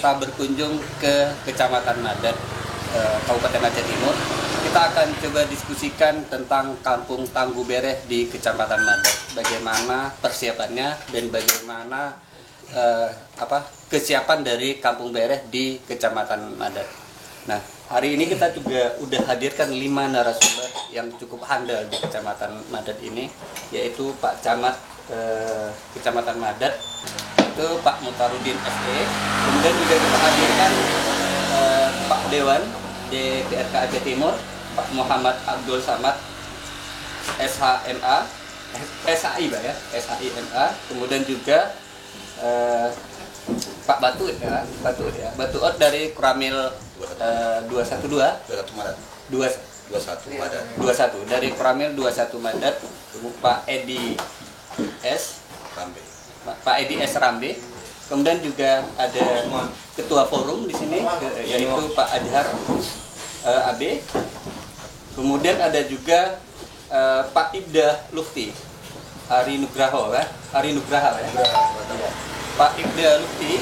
kita berkunjung ke Kecamatan Madat, Kabupaten Aceh Timur. Kita akan coba diskusikan tentang Kampung Tangguh Bereh di Kecamatan Madat. Bagaimana persiapannya dan bagaimana kesiapan dari Kampung Bereh di Kecamatan Madat. Nah, hari ini kita juga udah hadirkan 5 narasumber yang cukup handal di Kecamatan Madat ini, yaitu Pak Camat Kecamatan Madat, itu Pak Mutarudin SE. Kemudian juga kita hadirkan Pak Dewan DPRK Aceh Timur, Pak Muhammad Abdul Samad SHMA, SHI Pak ya, SHIMA. Kemudian juga Pak Batuut dari Kuramil 21 dari Kuramil 21 Madat, Pak Edi S Rambe. Kemudian juga ada ketua forum di sini, yaitu Pak Adhar AB. Kemudian ada juga Pak Ibda Lufti Ari Nugraha ya. Pak Ibda Lufti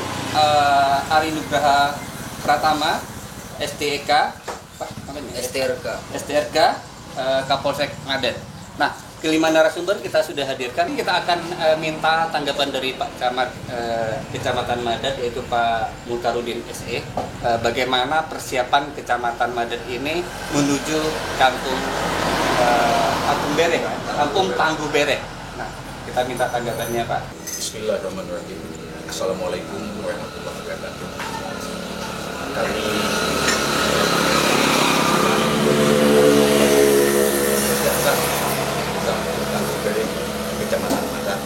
Ari Nugraha Pratama STRK Kapolsek Madat. Nah, kelima narasumber kita sudah hadirkan. Kita akan minta tanggapan dari Pak Camat Kecamatan Madat, yaitu Pak Mutarudin SE. Bagaimana persiapan Kecamatan Madat ini menuju Kampung Bereh, Kampung Tangguh Bereh. Nah, kita minta tanggapannya, Pak. Bismillahirrahmanirrahim. Assalamualaikum warahmatullahi wabarakatuh. Kami persiapkan Kampung Tangguh Bereh Kecamatan Madat,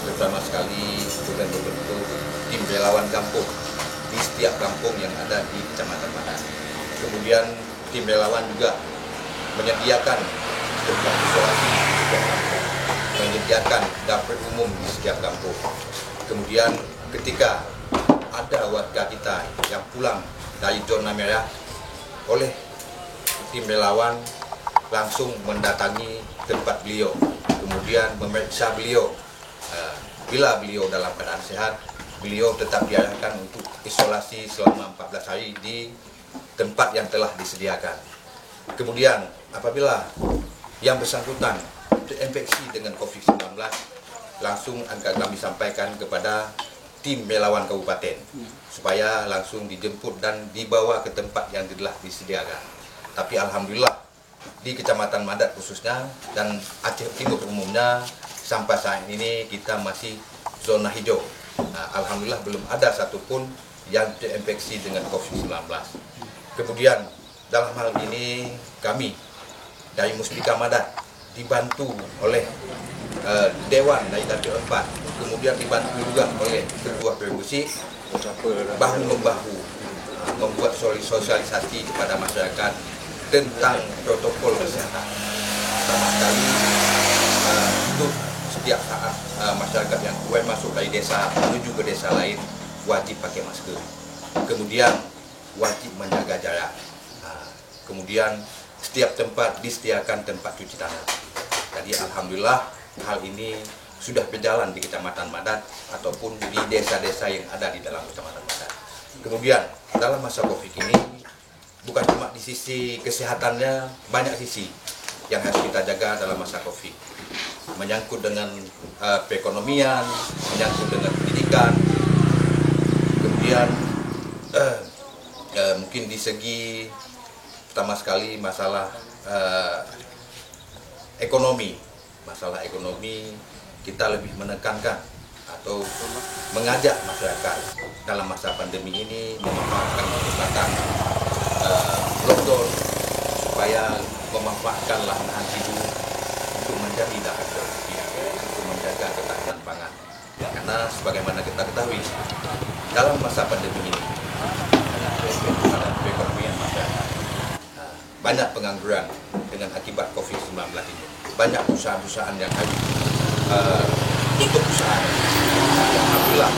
terutama sekali dengan membentuk tim relawan kampung di setiap kampung yang ada di Kecamatan Madat. Kemudian tim relawan juga menyediakan tempat isolasi di setiap kampung, menyediakan dapur umum di setiap kampung. Kemudian ketika ada warga kita yang pulang dari zona merah, oleh tim relawan langsung mendatangi tempat beliau, kemudian memeriksa beliau. Bila beliau dalam keadaan sehat, beliau tetap diarahkan untuk isolasi selama 14 hari di tempat yang telah disediakan. Kemudian apabila yang bersangkutan terinfeksi dengan COVID-19, langsung akan kami sampaikan kepada tim relawan kabupaten supaya langsung dijemput dan dibawa ke tempat yang telah disediakan. Tapi alhamdulillah di Kecamatan Madat khususnya dan Aceh Timur umumnya sampai saat ini kita masih zona hijau. Alhamdulillah belum ada satupun yang terinfeksi dengan COVID-19. Kemudian dalam hal ini kami dari Muspika Madat dibantu oleh Dewan dari Dapil 4, kemudian dibantu juga oleh Ketua Permusi, bahu-membahu membuat sosialisasi kepada masyarakat tentang protokol kesehatan. Sama sekali untuk setiap saat masyarakat yang keluar masuk dari desa menuju ke desa lain wajib pakai masker. Kemudian wajib menjaga jarak. Kemudian setiap tempat disediakan tempat cuci tangan. Jadi alhamdulillah hal ini sudah berjalan di Kecamatan Madat ataupun di desa-desa yang ada di dalam Kecamatan Madat. Kemudian dalam masa Covid ini bukan cuma di sisi kesehatannya, banyak sisi yang harus kita jaga dalam masa Covid. Menyangkut dengan perekonomian, menyangkut dengan pendidikan. Kemudian mungkin di segi pertama sekali masalah ekonomi. Masalah ekonomi kita lebih menekankan atau mengajak masyarakat dalam masa pandemi ini memanfaatkan kesempatan lockdown supaya memanfaatkan lahan hidup untuk menjadi dapat produktif, untuk menjaga ketahanan pangan. Karena sebagaimana kita ketahui dalam masa pandemi ini perekonomian masyarakat banyak pengangguran dengan akibat COVID-19 ini. Banyak perusahaan-perusahaan yang harus tutup usaha. Alhamdulillah,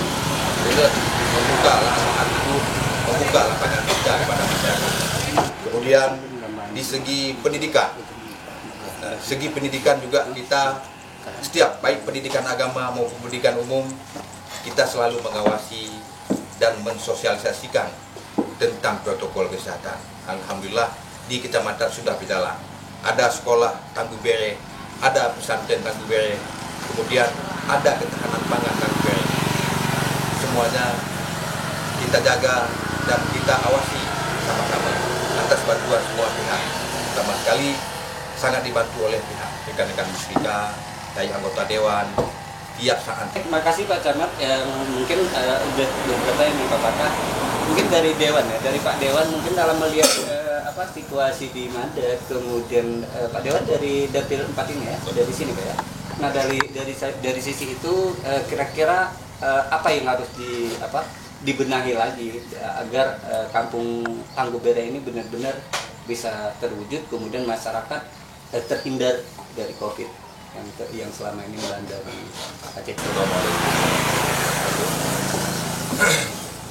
membuka lapangan kerja kepada masyarakat. Kemudian di segi pendidikan juga kita setiap baik pendidikan agama maupun pendidikan umum kita selalu mengawasi dan mensosialisasikan tentang protokol kesehatan. Alhamdulillah di kecamatan sudah berjalan. Ada sekolah Tangguh Bere, ada pesantren Tangguh Bere, kemudian ada ketahanan pangan Tangguh Bere. Semuanya kita jaga dan kita awasi sama-sama atas bantuan semua pihak. Pertama sekali sangat dibantu oleh pihak rekan-rekan Muspika, dari anggota dewan, tiap saat. Terima kasih Pak Camat yang mungkin udah beberapa yang dikatakan. Mungkin dari Dewan ya, dari Pak Dewan mungkin dalam melihat situasi di Madat, kemudian Pak Dewan dari Dapil 4 ini ya, dari sini Pak ya. Nah dari sisi itu kira-kira apa yang harus dibenahi lagi agar kampung Tangguh Bere ini benar-benar bisa terwujud, kemudian masyarakat terhindar dari COVID yang selama ini melanda di Aceh.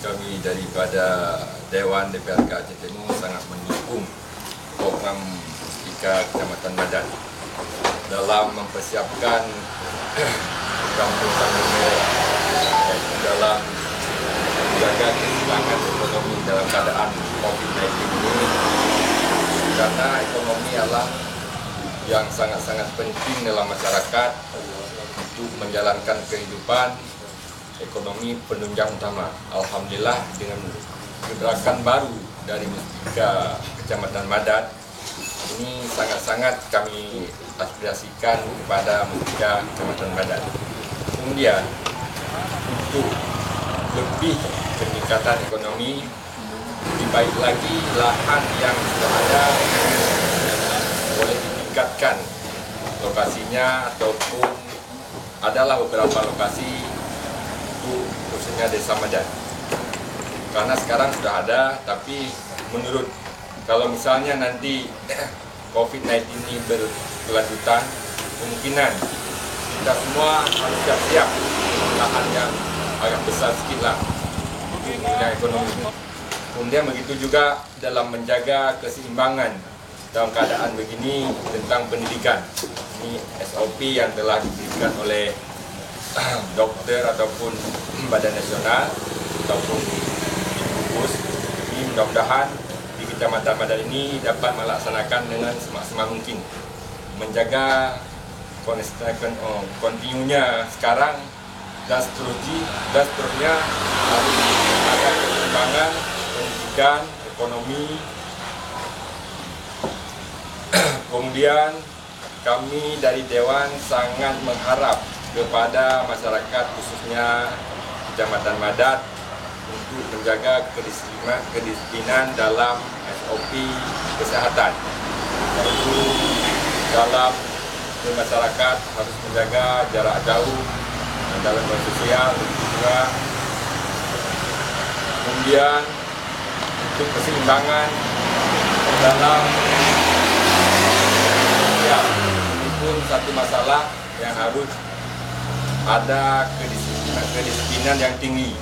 Kami daripada Dewan DPRK Aceh Timur sangat mendukung program Muspika Kecamatan Madat dalam mempersiapkan kampung Tangguh Bere, yaitu dalam menjaga keseimbangan ekonomi dalam keadaan COVID-19 ini, karena ekonomi adalah yang sangat-sangat penting dalam masyarakat untuk menjalankan kehidupan ekonomi penunjang utama. Alhamdulillah dengan gerakan baru dari Muspika Kecamatan Madat ini sangat-sangat kami aspirasikan kepada Muspika Kecamatan Madat. Kemudian untuk lebih peningkatan ekonomi, lebih baik lagi lahan yang sudah ada boleh ditingkatkan lokasinya, ataupun adalah beberapa lokasi untuk khususnya Desa Madat. Karena sekarang sudah ada, tapi menurut kalau misalnya nanti COVID-19 ini berkelanjutan, kemungkinan kita semua harus siap-siap lahan yang agak besar sedikit lah untuk menunjang ekonomi. Kemudian begitu juga dalam menjaga keseimbangan dalam keadaan begini tentang pendidikan. Ini SOP yang telah diberikan oleh dokter ataupun badan nasional ataupun gugus. Ini mudah-mudahan di Kecamatan Madat ini dapat melaksanakan dengan semaksimal mungkin, menjaga kontinunya sekarang dan seterusnya harus ada keseimbangan pendidikan, ekonomi. Kemudian kami dari Dewan sangat mengharap kepada masyarakat khususnya Kecamatan Madat untuk menjaga kedisiplinan dalam SOP kesehatan, yaitu dalam masyarakat harus menjaga jarak jauh dan dalam bersosial juga. Kemudian untuk keseimbangan dalam sosial, ini pun satu masalah yang harus ada kedisiplinan yang tinggi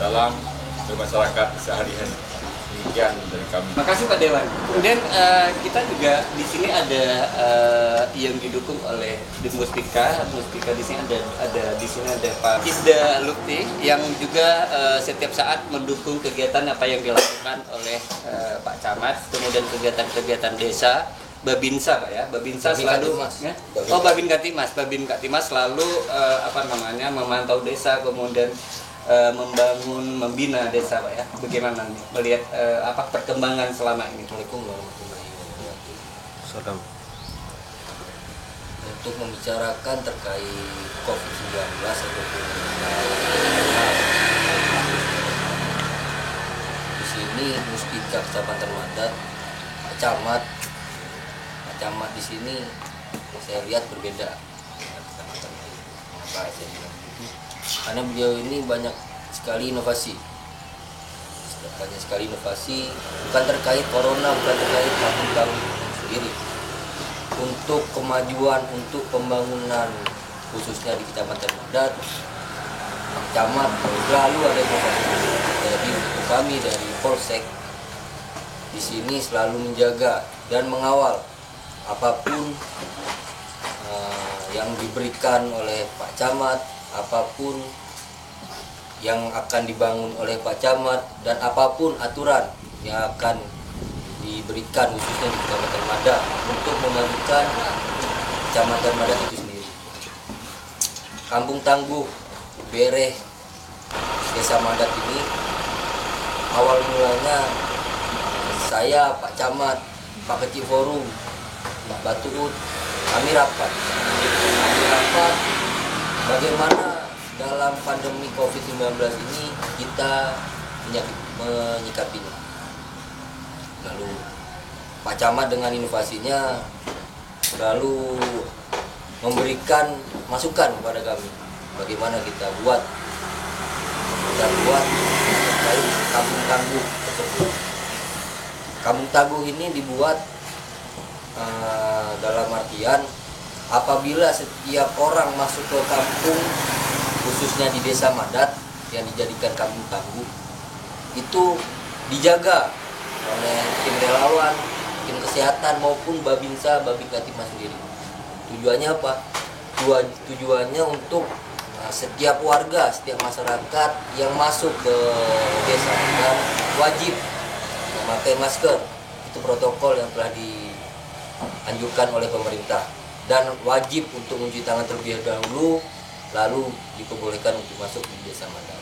dalam bermasyarakat sehari-hari. Demikian dari kami. Terima kasih Pak Dewan. Kemudian kita juga di sini ada yang didukung oleh di Muspika di sini ada Pak Isda Lukti yang juga setiap saat mendukung kegiatan apa yang dilakukan oleh Pak Camat, kemudian kegiatan desa. Babinsa Pak ya, Babinsa selalu ya? Oh Babin Katimas selalu memantau desa, kemudian membangun, membina desa Pak ya. Bagaimana nih melihat perkembangan selama ini? Assalamualaikum warahmatullahi wabarakatuh. Untuk membicarakan terkait COVID-19 ataupun di sini Muspika Kecamatan Madat, Camat di sini saya lihat berbeda dengan kecamatan lain. Kenapa saya bilang begitu? Karena beliau ini banyak sekali inovasi, bukan terkait corona, bukan terkait kampung sendiri. Untuk kemajuan, untuk pembangunan khususnya di Kecamatan Madat, Camat selalu ada inovasi. Jadi untuk kami dari Polsek di sini selalu menjaga dan mengawal apapun yang diberikan oleh Pak Camat, apapun yang akan dibangun oleh Pak Camat dan apapun aturan yang akan diberikan khususnya di Kecamatan Madat untuk memajukan Kecamatan Madat itu sendiri. Kampung Tangguh Bereh Desa Madat ini awal mulanya saya, Pak Camat, Pak Kecil Forum, Pak Batuut, kami rapat bagaimana dalam pandemi COVID-19 ini kita menyikapinya. Lalu Pak Camat dengan inovasinya lalu memberikan masukan kepada kami bagaimana kita buat terkait kampung tangguh tersebut. Kampung tangguh ini dibuat dalam artian apabila setiap orang masuk ke kampung khususnya di Desa Madat yang dijadikan kampung tangguh itu dijaga oleh tim relawan, tim kesehatan maupun Babinsa, Babinka Timnas sendiri. Tujuannya apa? Tujuannya untuk setiap warga, setiap masyarakat yang masuk ke desa dan wajib memakai masker. Itu protokol yang telah dianjurkan oleh pemerintah dan wajib untuk mencuci tangan terlebih dahulu, lalu diperbolehkan untuk masuk di Desa Madat.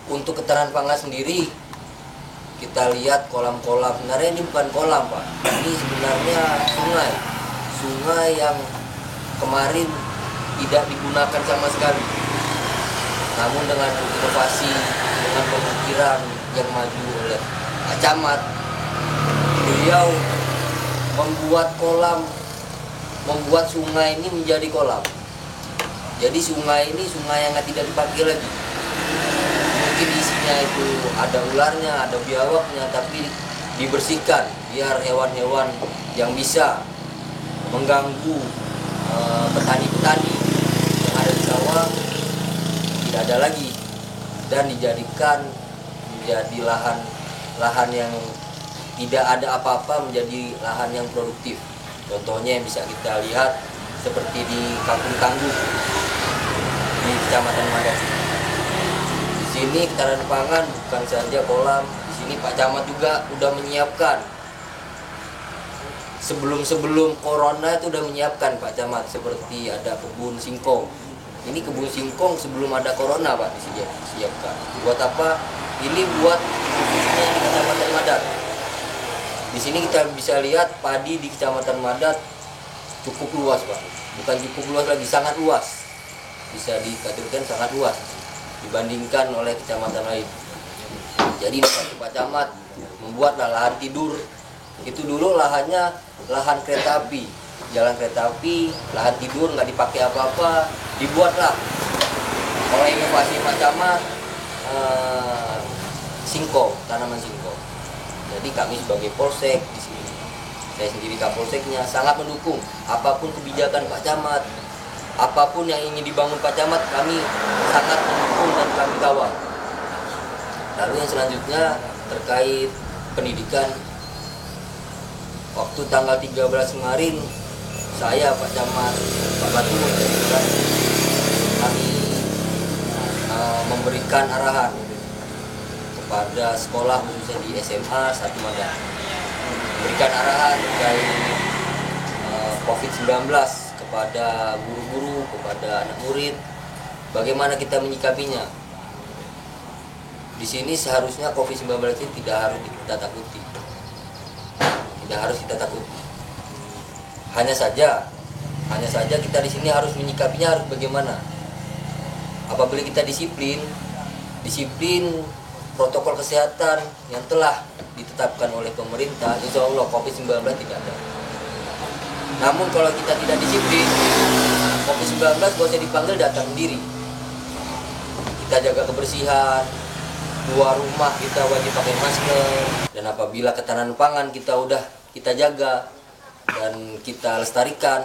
Untuk ketahanan pangan sendiri, kita lihat kolam-kolam. Sebenarnya ini bukan kolam, Pak. Ini sebenarnya sungai yang kemarin tidak digunakan sama sekali. Namun dengan inovasi, dengan pemikiran yang maju oleh Pak Camat, beliau membuat sungai ini menjadi kolam. Jadi sungai ini sungai yang tidak dipakai lagi. Mungkin isinya itu ada ularnya, ada biawaknya, tapi dibersihkan biar hewan-hewan yang bisa mengganggu petani-petani yang ada di sawah tidak ada lagi dan dijadikan menjadi lahan yang tidak ada apa-apa menjadi lahan yang produktif. Contohnya yang bisa kita lihat seperti di Kampung Tangguh di Kecamatan Madat. Di sini ketahanan pangan bukan saja kolam, di sini Pak Camat juga udah menyiapkan. Sebelum corona itu udah menyiapkan Pak Camat, seperti ada kebun singkong. Ini kebun singkong sebelum ada corona Pak disiapkan. Buat apa? Ini buat khususnya di Kecamatan Madat. Di sini kita bisa lihat padi di Kecamatan Madat cukup luas Pak. Bukan cukup luas lagi, sangat luas. Bisa dikatakan sangat luas dibandingkan oleh kecamatan lain. Jadi Pak Camat membuatlah lahan tidur. Itu dulu lahannya lahan kereta api, jalan kereta api, lahan tidur nggak dipakai apa-apa, dibuatlah oleh inovasi Pak Camat singkong, tanaman singkong. Jadi kami sebagai polsek di sini, saya sendiri kapolseknya sangat mendukung apapun kebijakan Pak Camat, apapun yang ingin dibangun Pak Camat, kami sangat mendukung dan kami kawal. Lalu yang selanjutnya terkait pendidikan. Waktu tanggal 13 kemarin, saya, Pak Camat, Pak Batuut, kami memberikan arahan kepada sekolah khususnya di SMA 1 Madat. Memberikan arahan terkait COVID-19 kepada guru-guru, kepada anak murid, bagaimana kita menyikapinya. Di sini seharusnya COVID-19 ini tidak harus kita takuti. Tidak harus kita takuti. Hanya saja kita di sini harus menyikapinya harus bagaimana. Apabila kita disiplin protokol kesehatan yang telah ditetapkan oleh pemerintah, insya Allah COVID-19 tidak ada. Namun kalau kita tidak disiplin, COVID-19 gak usah dipanggil, datang sendiri. Kita jaga kebersihan, keluar rumah kita wajib pakai masker, dan apabila ketahanan pangan kita jaga dan kita lestarikan,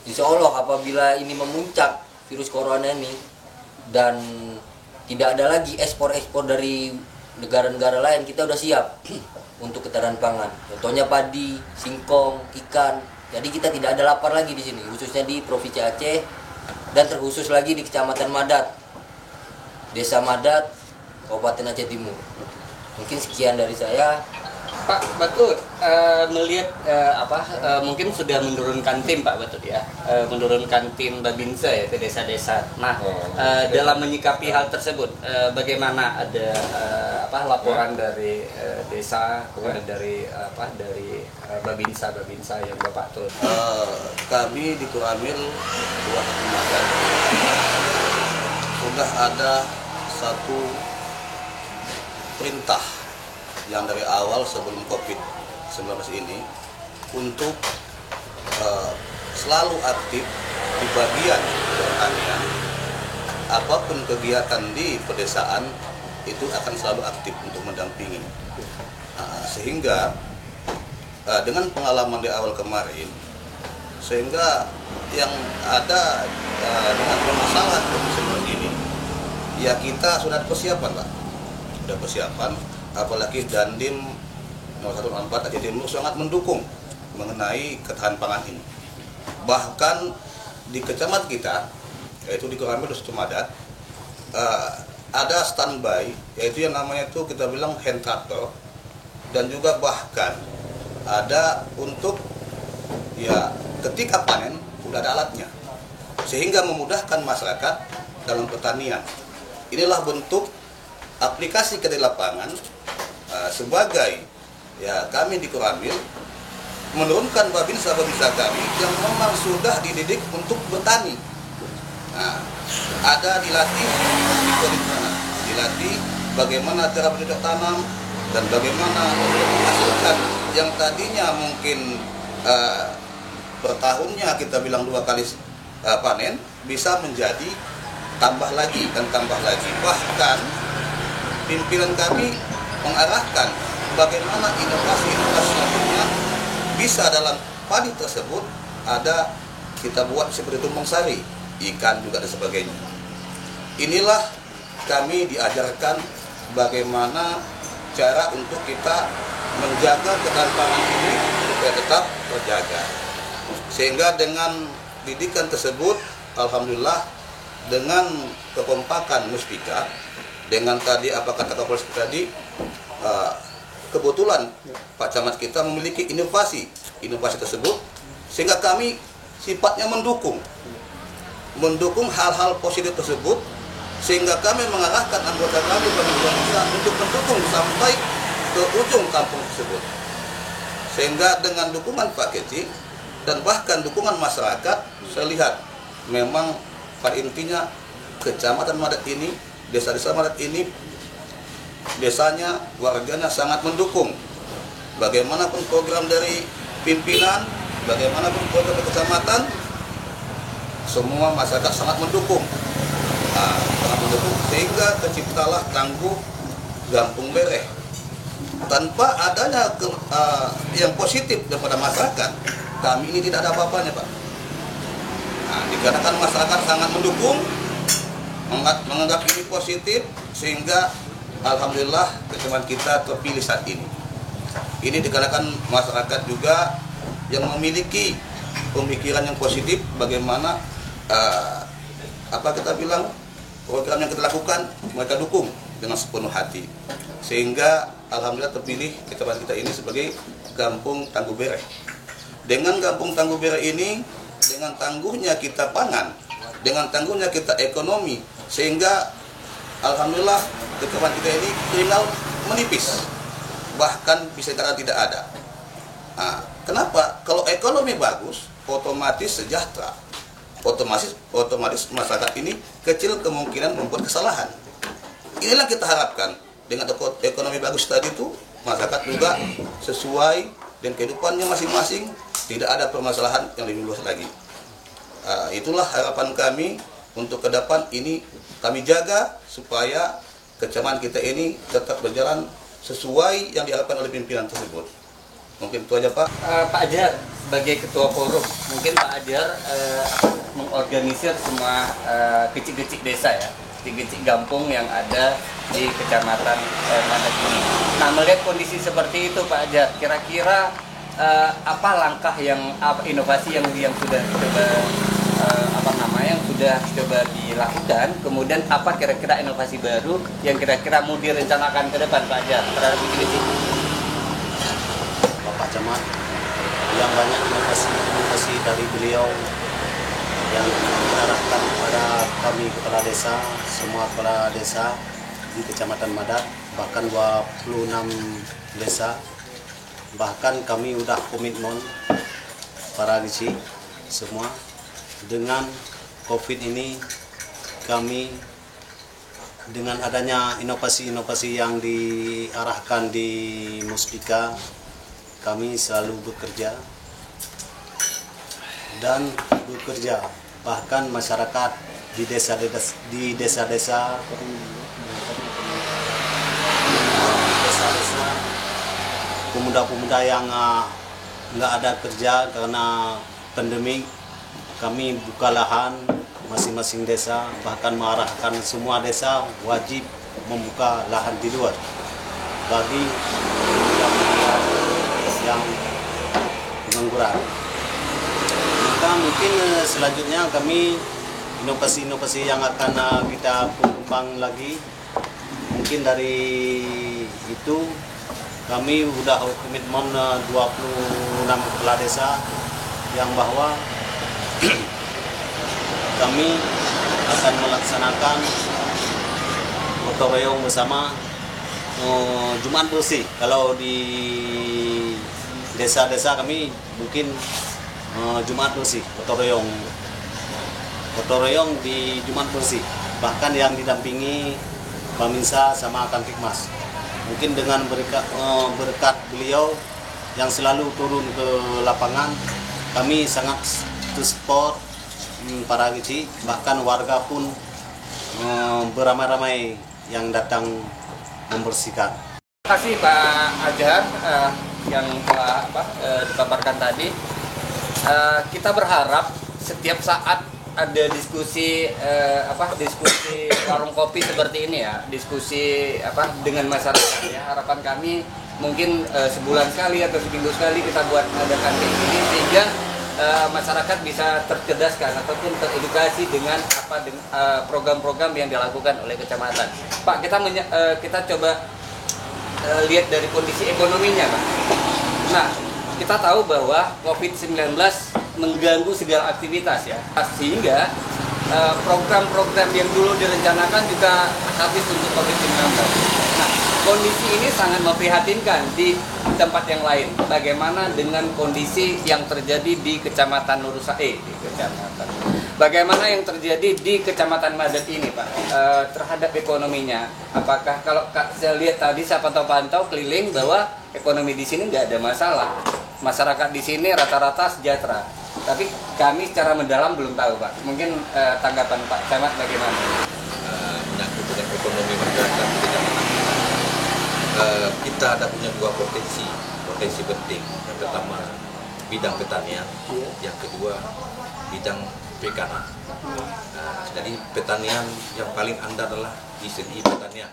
insya Allah apabila ini memuncak virus corona ini dan tidak ada lagi ekspor dari negara-negara lain, kita udah siap untuk ketahanan pangan. Contohnya padi, singkong, ikan. Jadi kita tidak ada lapar lagi di sini, khususnya di Provinsi Aceh dan terkhusus lagi di Kecamatan Madat. Desa Madat, Kabupaten Aceh Timur. Mungkin sekian dari saya. Pak Batut, melihat mungkin sudah menurunkan tim Pak Batut ya, menurunkan tim Babinsa ya ke desa-desa. Nah, dalam menyikapi hal tersebut, bagaimana ada laporan dari desa, kemudian dari Babinsa yang Bapak turut? Kami di Koramil sudah ada satu perintah yang dari awal sebelum COVID-19 ini untuk selalu aktif di bagian pertanian. Apapun kegiatan di pedesaan itu akan selalu aktif untuk mendampingi. Sehingga dengan pengalaman di awal kemarin, sehingga yang ada dengan permasalahan seperti ini, ya kita sudah persiapan Pak, sudah persiapan. Apalagi Dandim 0104 Aceh Timur sangat mendukung mengenai ketahanan pangan ini. Bahkan di kecamatan kita, yaitu di Koramil Dusun Madat, ada standby, yaitu yang namanya itu kita bilang hand tractor, dan juga bahkan ada untuk ya ketika panen sudah ada alatnya, sehingga memudahkan masyarakat dalam pertanian. Inilah bentuk aplikasi ke lapangan sebagai ya kami di Koramil menurunkan babinsa kami yang memang sudah dididik untuk bertani. Nah, ada dilatih bagaimana cara bercocok tanam dan bagaimana menghasilkan yang tadinya mungkin per tahunnya kita bilang 2 kali panen bisa menjadi tambah lagi dan tambah lagi. Bahkan pimpinan kami mengarahkan bagaimana inovasi-inovasi selanjutnya bisa dalam padi tersebut ada kita buat seperti tumpang sari, ikan juga dan sebagainya. Inilah kami diajarkan bagaimana cara untuk kita menjaga ketahanan pangan ini supaya tetap terjaga. Sehingga dengan didikan tersebut, alhamdulillah dengan kekompakan Muspika, dengan tadi apa kata Kapolres tadi, kebetulan Pak Camat kita memiliki inovasi tersebut, sehingga kami sifatnya mendukung hal-hal positif tersebut, sehingga kami mengarahkan anggota kami untuk mendukung sampai ke ujung kampung tersebut. Sehingga dengan dukungan Pak Keci dan bahkan dukungan masyarakat, saya lihat memang pada intinya Kecamatan Madat ini, desa-desa Madat ini, desanya, warganya sangat mendukung. Bagaimanapun program dari pimpinan, bagaimanapun program dari kecamatan, semua masyarakat sangat mendukung. Sehingga terciptalah Tangguh Gampung Bereh. Tanpa adanya yang positif daripada masyarakat, kami ini tidak ada apa-apanya Pak. Dikarenakan masyarakat sangat mendukung, menganggap ini positif, sehingga alhamdulillah kecamatan kita terpilih saat ini. Ini dikarenakan masyarakat juga yang memiliki pemikiran yang positif, bagaimana kita bilang program yang kita lakukan mereka dukung dengan sepenuh hati, sehingga alhamdulillah terpilih kecamatan kita ini sebagai Kampung Tangguh Bereh. Dengan Kampung Tangguh Bereh ini, dengan tangguhnya kita pangan, dengan tangguhnya kita ekonomi, sehingga alhamdulillah kecamatan kita ini kriminal menipis, bahkan bisa dikatakan tidak ada. Kenapa? Kalau ekonomi bagus, otomatis sejahtera, otomatis masyarakat ini kecil kemungkinan membuat kesalahan. Inilah kita harapkan, dengan ekonomi bagus tadi itu masyarakat juga sesuai dan kehidupannya masing-masing, tidak ada permasalahan yang lebih luas lagi. Itulah harapan kami untuk ke depan ini, kami jaga supaya kecamatan kita ini tetap berjalan sesuai yang diharapkan oleh pimpinan tersebut. Mungkin itu aja Pak. Pak Ajar sebagai ketua forum, mungkin Pak Ajar mengorganisir semua kecil-kecil desa ya, kecil-kecil kampung yang ada di kecamatan Madat ini. Nah, melihat kondisi seperti itu Pak Ajar, kira-kira apa langkah yang inovasi yang sudah sudah coba dilakukan, kemudian apa kira-kira inovasi baru yang kira-kira mau direncanakan ke depan Pak Jar terhadap ini? Bapak Camat yang banyak inovasi dari beliau yang diarahkan kepada kami kepala desa, semua kepala desa di Kecamatan Madat, bahkan 26 desa. Bahkan kami udah komitmen para gizi semua dengan COVID ini, kami dengan adanya inovasi-inovasi yang diarahkan di Muspika, kami selalu bekerja dan bekerja. Bahkan masyarakat di desa-desa pemuda-pemuda yang nggak ada kerja karena pandemi, kami buka lahan masing-masing desa, bahkan mengarahkan semua desa wajib membuka lahan di luar bagi yang pengangguran. Maka mungkin selanjutnya kami inovasi-inovasi yang akan kita kembang lagi, mungkin dari itu kami sudah komitmen 26 kepala desa yang bahwa kami akan melaksanakan gotong royong bersama Jumat bersih. Kalau di desa-desa kami mungkin Jumat bersih, gotong royong di Jumat bersih. Bahkan yang didampingi Baminsa sama Kamtibmas. Mungkin dengan berkat beliau yang selalu turun ke lapangan, kami sangat support para gizi, bahkan warga pun beramai-ramai yang datang membersihkan. Terima kasih Pak Ajar yang telah dipaparkan tadi. Kita berharap setiap saat ada diskusi diskusi warung kopi seperti ini ya, diskusi dengan masyarakat ya. Harapan kami mungkin sebulan sekali atau seminggu sekali kita buat adakan kayak gini sehingga masyarakat bisa tercerdaskan ataupun teredukasi dengan program-program yang dilakukan oleh kecamatan. Pak, kita coba lihat dari kondisi ekonominya, Pak. Nah, kita tahu bahwa COVID-19 mengganggu segala aktivitas ya, sehingga program-program yang dulu direncanakan juga habis untuk COVID-19. Nah, kondisi ini sangat memprihatinkan di tempat yang lain. Bagaimana dengan kondisi yang terjadi di Kecamatan Bagaimana yang terjadi di Kecamatan Madat ini, Pak, terhadap ekonominya? Apakah kalau saya lihat tadi saya pantau-pantau keliling bahwa ekonomi di sini nggak ada masalah, masyarakat di sini rata-rata sejahtera. Tapi kami secara mendalam belum tahu, Pak. Mungkin tanggapan Pak Camat bagaimana? Menyangkut dengan ekonomi masyarakat di Kecamatan kita ada punya dua potensi penting. Yang pertama bidang pertanian, yang kedua bidang perikanan. Jadi pertanian yang paling andal adalah di segi pertanian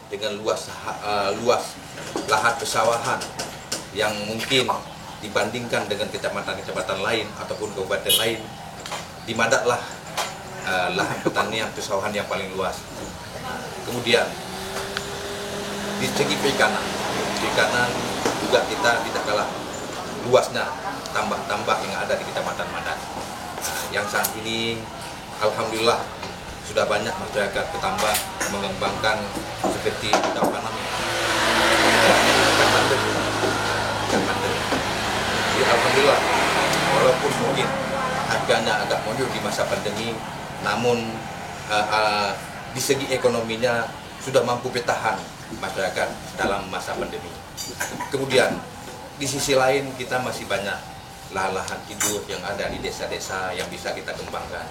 dengan luas lahan persawahan yang mungkin dibandingkan dengan kecamatan-kecamatan lain ataupun kabupaten lain, di Madat lah lahan pertanian persawahan yang paling luas. Kemudian di segi perikanan juga kita tidak kalah luasnya tambak-tambak yang ada di Kecamatan Madat. Yang saat ini alhamdulillah sudah banyak masyarakat petambak mengembangkan seperti ikan panama, ikan bandeng. Jadi alhamdulillah walaupun mungkin harganya agak mundur di masa pandemi, namun di segi ekonominya sudah mampu bertahan masyarakat dalam masa pandemi. Kemudian di sisi lain kita masih banyak lahan-lahan hidup yang ada di desa-desa yang bisa kita kembangkan.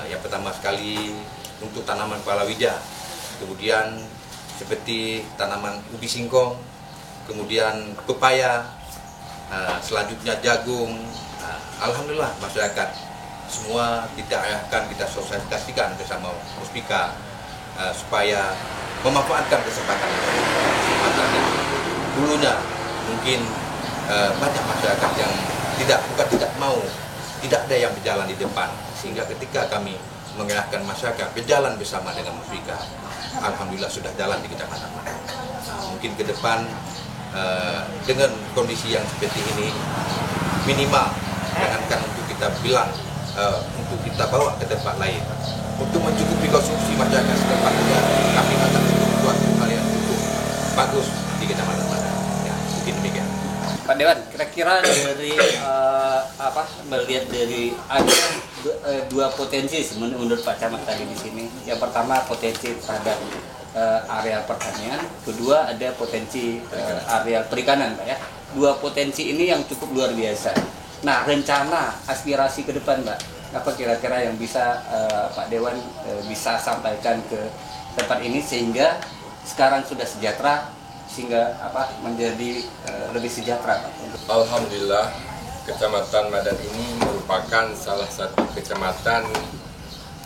Yang pertama sekali untuk tanaman palawija, kemudian seperti tanaman ubi singkong, kemudian pepaya, selanjutnya jagung. Alhamdulillah masyarakat semua kita sosialisasikan bersama Muspika supaya memanfaatkan kesempatan yang dulunya mungkin banyak masyarakat yang tidak ada yang berjalan di depan, sehingga ketika kami mengerahkan masyarakat berjalan bersama dengan Musbika. Alhamdulillah sudah jalan di Kecamatan Madat. Mungkin ke depan dengan kondisi yang seperti ini minimal jangankan untuk kita bilang untuk kita bawa ke tempat lain untuk mencukupi konsumsi masyarakat setempat juga kami akan membuat hal yang cukup bagus di Kecamatan Madat. Ya, mungkin demikian. Pak Dewan, kira-kira dari melihat dari ada dua potensi menurut Pak Camat tadi di sini. Yang pertama potensi terhadap area pertanian, kedua ada potensi area perikanan, Pak ya. Dua potensi ini yang cukup luar biasa. Nah, rencana aspirasi ke depan, Pak, apa kira-kira yang bisa Pak Dewan bisa sampaikan ke tempat ini sehingga sekarang sudah sejahtera, sehingga menjadi lebih sejahtera, Pak? Alhamdulillah, Kecamatan Madat ini merupakan salah satu kecamatan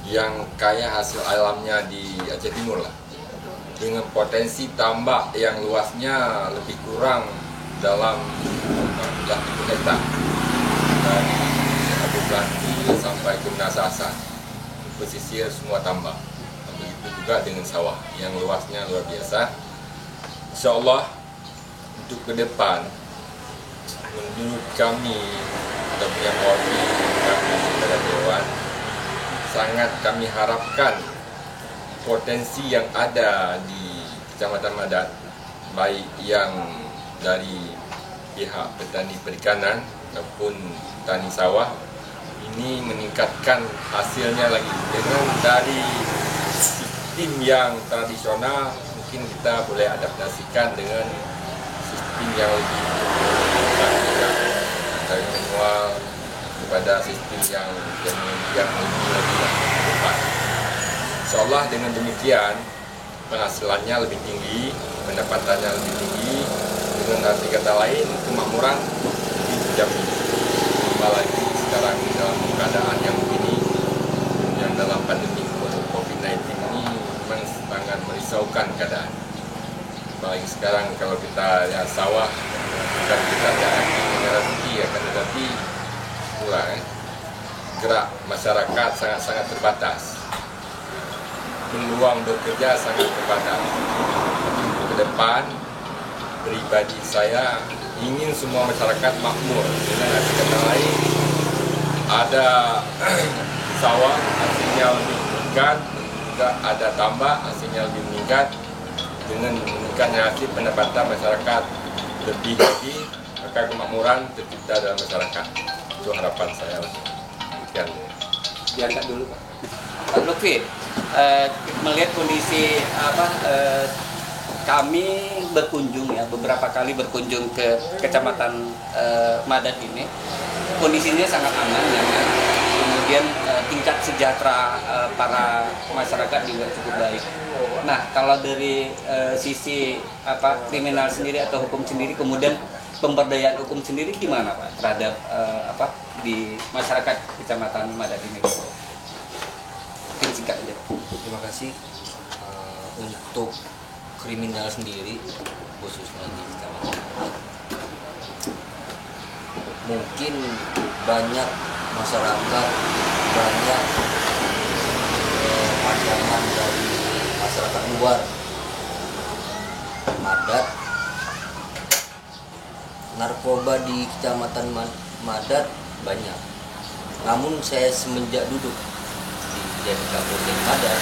yang kaya hasil alamnya di Aceh Timur lah. Dengan potensi tambak yang luasnya lebih kurang dalam 40 hektar dari Abu Blanti sampai ke Menasasan, pesisir semua tambak. Begitu juga dengan sawah yang luasnya luar biasa. Insya Allah untuk ke depan, menurut kami kita punya mewakili kami kepada Dewan, sangat kami harapkan potensi yang ada di Kecamatan Madat, baik yang dari pihak petani perikanan maupun petani sawah, ini meningkatkan hasilnya lagi dengan dari sistem yang tradisional. Mungkin kita boleh adaptasikan dengan sistem yang lebih dari manual kepada sistem yang lebih cepat. Insyaallah dengan demikian penghasilannya lebih tinggi, pendapatannya lebih tinggi, dengan arti kata lain kemakmuran lebih terjamin. Apalagi sekarang dalam keadaan yang begini, yang dalam pandemi COVID-19 ini memang sangat merisaukan keadaan. Apalagi sekarang kalau kita lihat sawah, bukan kita lagi rezeki, akan tetapi pula gerak masyarakat sangat-sangat terbatas, peluang bekerja sangat terbatas. Ke depan, pribadi saya ingin semua masyarakat makmur. Dengan arti kata lain, ada sawah hasilnya lebih meningkat, juga ada tambak hasilnya lebih meningkat. Dengan meningkatnya hasil pendapatan masyarakat lebih lagi, maka kemakmuran tercipta dalam masyarakat. Itu harapan saya. Demikian. Diangkat dulu, Pak. Pak Lutfi, melihat kondisi kami berkunjung ya, beberapa kali berkunjung ke Kecamatan Madat ini, kondisinya sangat aman, nyaman. Kemudian tingkat sejahtera para masyarakat juga cukup baik. Nah, kalau dari sisi kriminal sendiri atau hukum sendiri, kemudian pemberdayaan hukum sendiri gimana, Pak, terhadap di masyarakat Kecamatan Madat ini? Mungkin singkat aja. Terima kasih. Untuk kriminal sendiri, khususnya di Kecamatan Madat, mungkin banyak masyarakat, banyak pandangan dari masyarakat luar Madat, narkoba di Kecamatan Madat banyak. Namun saya semenjak duduk di Kapolsek Madat,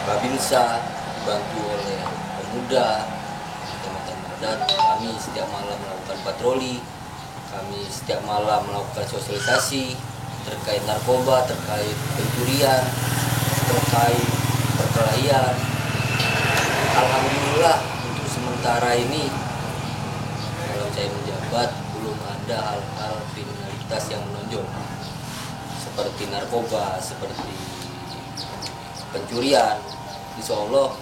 Babinsa dibantu oleh pemuda Kecamatan Madat, kami setiap malam melakukan patroli, kami setiap malam melakukan sosialisasi terkait narkoba, terkait pencurian, terkait perkelahian. Alhamdulillah untuk sementara ini kalau saya menjabat belum ada hal-hal kriminalitas yang menonjol seperti narkoba, seperti pencurian, insya Allah,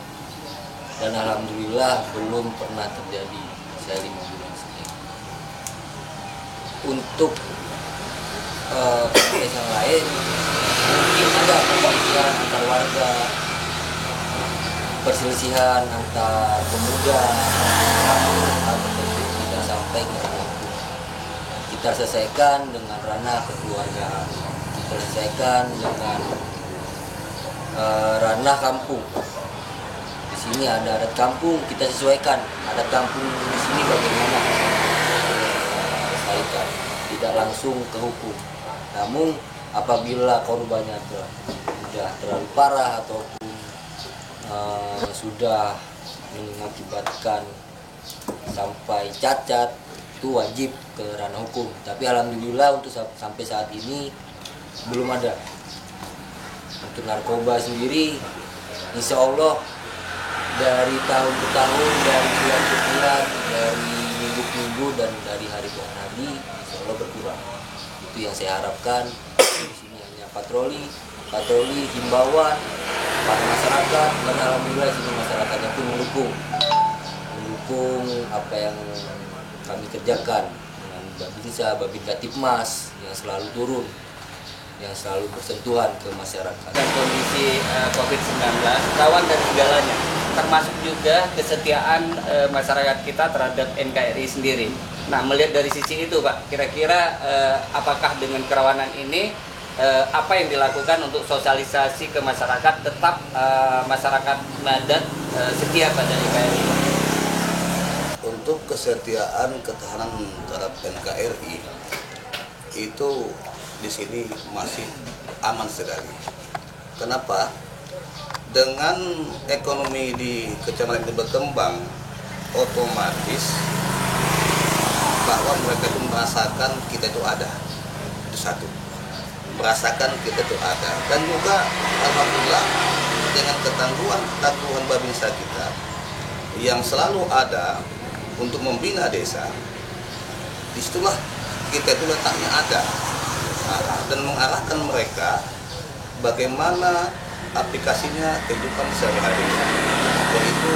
dan alhamdulillah belum pernah terjadi. Saya 5 bulan sendiri. Untuk komunitas yang lain mungkin ada perselisihan antar warga, perselisihan antar pemuda, hal tertentu tidak sampai ke itu. kita selesaikan dengan ranah kekeluargaan, kita selesaikan dengan ranah kampung. Di sini ada adat kampung, kita sesuaikan adat kampung di sini bagaimana selesaikan, tidak langsung ke hukum. Namun apabila korbannya sudah terlalu parah ataupun sudah mengakibatkan sampai cacat, itu wajib ke ranah hukum. Tapi alhamdulillah untuk sampai saat ini belum ada. Untuk narkoba sendiri, insya Allah dari tahun ke tahun, dari bulan ke bulan, dari minggu ke minggu, dan dari hari ke hari, insya Allah berkurang. Itu yang saya harapkan. Di sini hanya patroli, himbauan pada masyarakat, dan alhamdulillah sini masyarakatnya pun mendukung apa yang kami kerjakan dengan Babinsa, Babinka Tipmas yang selalu turun, yang selalu bersentuhan ke masyarakat. Dan kondisi COVID-19 rawan dari segalanya, termasuk juga kesetiaan masyarakat kita terhadap NKRI sendiri. Nah, melihat dari sisi itu Pak, kira-kira apakah dengan kerawanan ini apa yang dilakukan untuk sosialisasi ke masyarakat, tetap masyarakat Madat setia pada NKRI? Untuk kesetiaan ketahanan terhadap NKRI itu di sini masih aman sekali. Kenapa? Dengan ekonomi di kecamatan itu berkembang, otomatis bahwa mereka itu merasakan kita itu ada. Itu satu. Merasakan kita itu ada. Dan juga alhamdulillah dengan ketangguhan Babinsa kita yang selalu ada untuk membina desa, disitulah kita itu letaknya ada, dan mengarahkan mereka bagaimana aplikasinya kehidupan sehari-hari, yaitu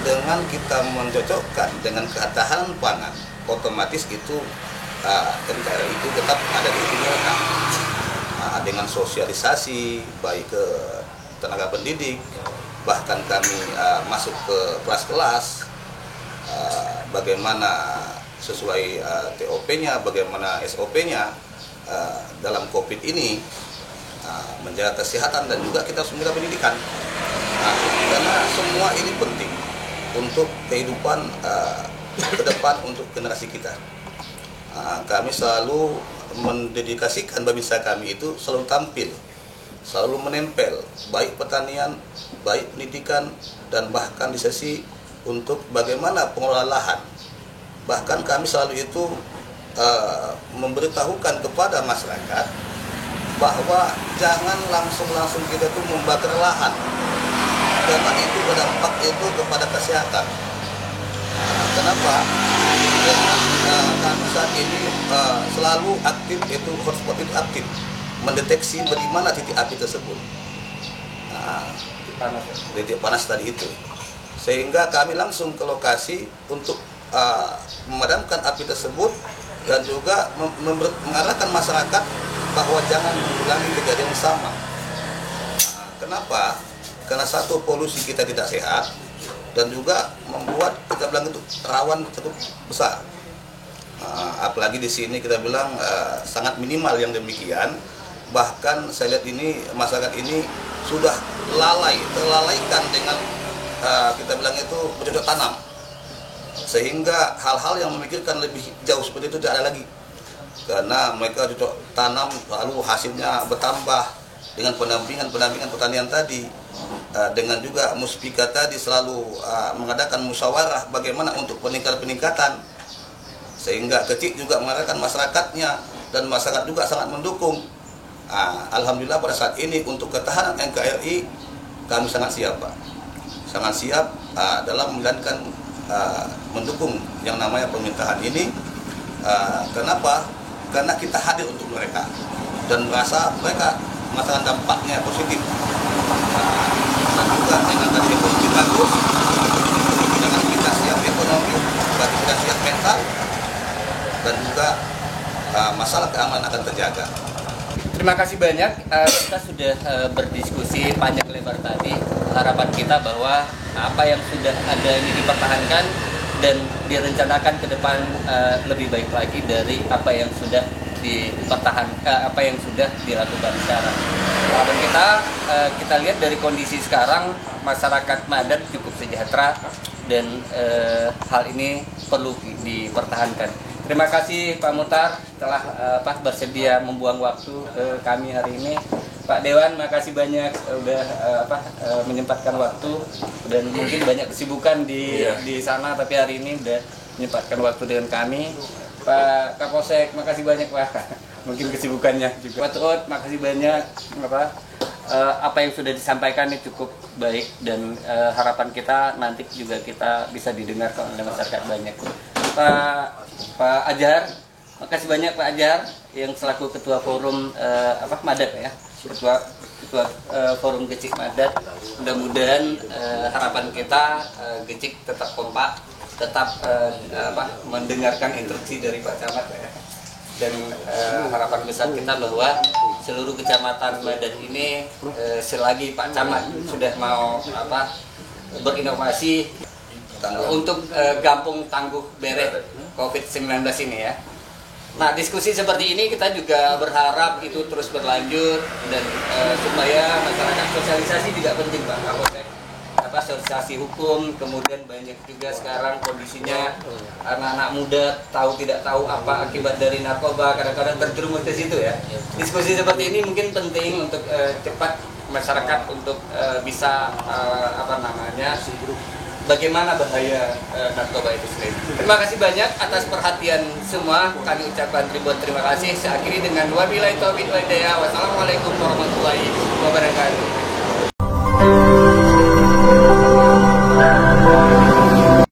dengan kita mencocokkan dengan ketahanan pangan, otomatis itu NKRI itu tetap ada di mereka, dengan sosialisasi baik ke tenaga pendidik, bahkan kami masuk ke kelas-kelas, bagaimana sesuai TOP-nya, bagaimana SOP-nya dalam COVID ini, menjaga kesehatan, dan juga kita harus menjaga pendidikan, karena semua ini penting untuk kehidupan ke depan untuk generasi kita. Kami selalu mendedikasikan Babinsa kami itu selalu tampil, selalu menempel, baik pertanian, baik pendidikan, dan bahkan di sesi untuk bagaimana pengelolaan lahan. Bahkan kami selalu itu memberitahukan kepada masyarakat bahwa jangan langsung kita tuh membakar lahan, karena itu berdampak itu kepada kesehatan. Kenapa? Dengan kami saat ini selalu aktif, itu hotspot itu aktif mendeteksi bagaimana titik api tersebut, titik panas tadi itu, sehingga kami langsung ke lokasi untuk memadamkan api tersebut, dan juga mengarahkan masyarakat bahwa jangan mengulangi kejadian yang sama. Kenapa? Karena satu, polusi kita tidak sehat, dan juga membuat kita bilang itu rawan cukup besar. Apalagi di sini kita bilang sangat minimal yang demikian. Bahkan saya lihat ini masyarakat ini sudah terlalaikan dengan kita bilang itu bercocok tanam, sehingga hal-hal yang memikirkan lebih jauh seperti itu tidak ada lagi, karena mereka cocok tanam lalu hasilnya bertambah dengan pendampingan pertanian tadi, dengan juga Muspika tadi selalu mengadakan musyawarah bagaimana untuk peningkatan, sehingga kecil juga mengarahkan masyarakatnya, dan masyarakat juga sangat mendukung. Alhamdulillah pada saat ini untuk ketahanan NKRI kami sangat siap, Pak. Sangat siap dalam menjalankan mendukung yang namanya pemerintahan ini. Kenapa? Karena kita hadir untuk mereka dan merasa mereka merasakan dampaknya positif. Dan juga dengan tadi ekonomi bagus, dengan kita siap ekonomi, berarti kita siap mental, dan juga masalah keamanan akan terjaga. Terima kasih banyak, kita sudah berdiskusi panjang lebar tadi. Harapan kita bahwa apa yang sudah ada ini dipertahankan, dan direncanakan ke depan lebih baik lagi dari apa yang sudah apa yang sudah dilakukan sekarang. Dan kita lihat dari kondisi sekarang masyarakat Madat cukup sejahtera dan hal ini perlu dipertahankan. Terima kasih Pak Muhtar telah bersedia membuang waktu ke kami hari ini. Pak Dewan, makasih banyak udah menyempatkan waktu dan mungkin banyak kesibukan di sana, tapi hari ini udah menyempatkan waktu dengan kami. Pak Kapolsek, makasih banyak Pak. Mungkin kesibukannya juga. Pak Tuut, makasih banyak apa yang sudah disampaikan ini cukup baik dan harapan kita nanti juga kita bisa didengar oleh masyarakat banyak. Pak Ajar, makasih banyak Pak Ajar yang selaku ketua forum Madat ya. Ketua forum Gecik Madat. Mudah-mudahan harapan kita Gecik tetap kompak, tetap mendengarkan instruksi dari Pak Camat ya. Dan harapan besar kita bahwa seluruh kecamatan Madat ini selagi Pak Camat sudah mau berinovasi untuk gampung tangguh beres COVID-19 ini ya. Nah, diskusi seperti ini kita juga berharap itu terus berlanjut dan supaya masyarakat sosialisasi juga penting Pak Kapolsek. Sosialisasi hukum, kemudian banyak juga sekarang kondisinya anak-anak muda tidak tahu apa akibat dari narkoba, kadang-kadang terjerumus ke situ ya. Diskusi seperti ini mungkin penting untuk cepat masyarakat untuk bisa bagaimana bahaya narkoba itu sendiri. Terima kasih banyak atas perhatian semua. Kami ucapkan ribuan terima kasih. Saya akhiri dengan wabillahi taufiq wal hidayah. Wassalamualaikum warahmatullahi wabarakatuh.